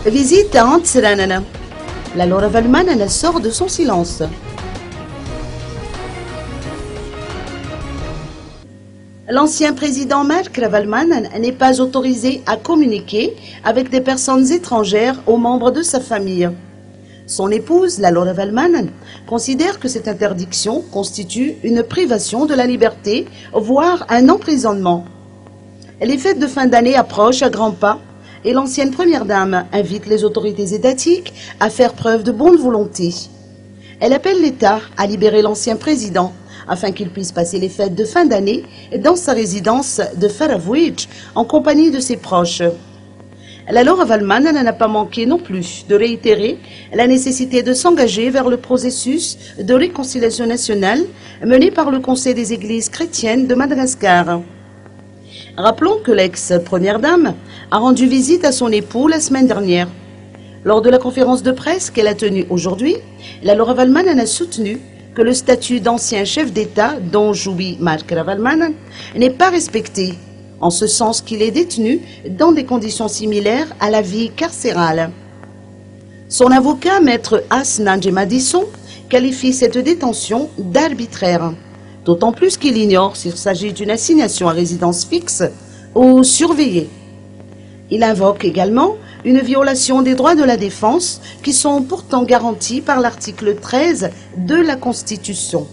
Visite à Antsiranana. La Laura Valman sort de son silence. L'ancien président Mark Ravalman n'est pas autorisé à communiquer avec des personnes étrangères aux membres de sa famille. Son épouse, la Laura Valman, considère que cette interdiction constitue une privation de la liberté, voire un emprisonnement. Les fêtes de fin d'année approchent à grands pas et l'ancienne première dame invite les autorités étatiques à faire preuve de bonne volonté. Elle appelle l'État à libérer l'ancien président afin qu'il puisse passer les fêtes de fin d'année dans sa résidence de Faravouij en compagnie de ses proches. La Laura Valman n'a pas manqué non plus de réitérer la nécessité de s'engager vers le processus de réconciliation nationale mené par le Conseil des Églises chrétiennes de Madagascar. Rappelons que l'ex-première dame a rendu visite à son époux la semaine dernière. Lors de la conférence de presse qu'elle a tenue aujourd'hui, la Laura Valman a soutenu que le statut d'ancien chef d'État dont jouit Mark Ravalman n'est pas respecté, en ce sens qu'il est détenu dans des conditions similaires à la vie carcérale. Son avocat, maître Asnanji Madisson, qualifie cette détention d'arbitraire, d'autant plus qu'il ignore s'il s'agit d'une assignation à résidence fixe ou surveillée. Il invoque également une violation des droits de la défense qui sont pourtant garantis par l'article 13 de la Constitution.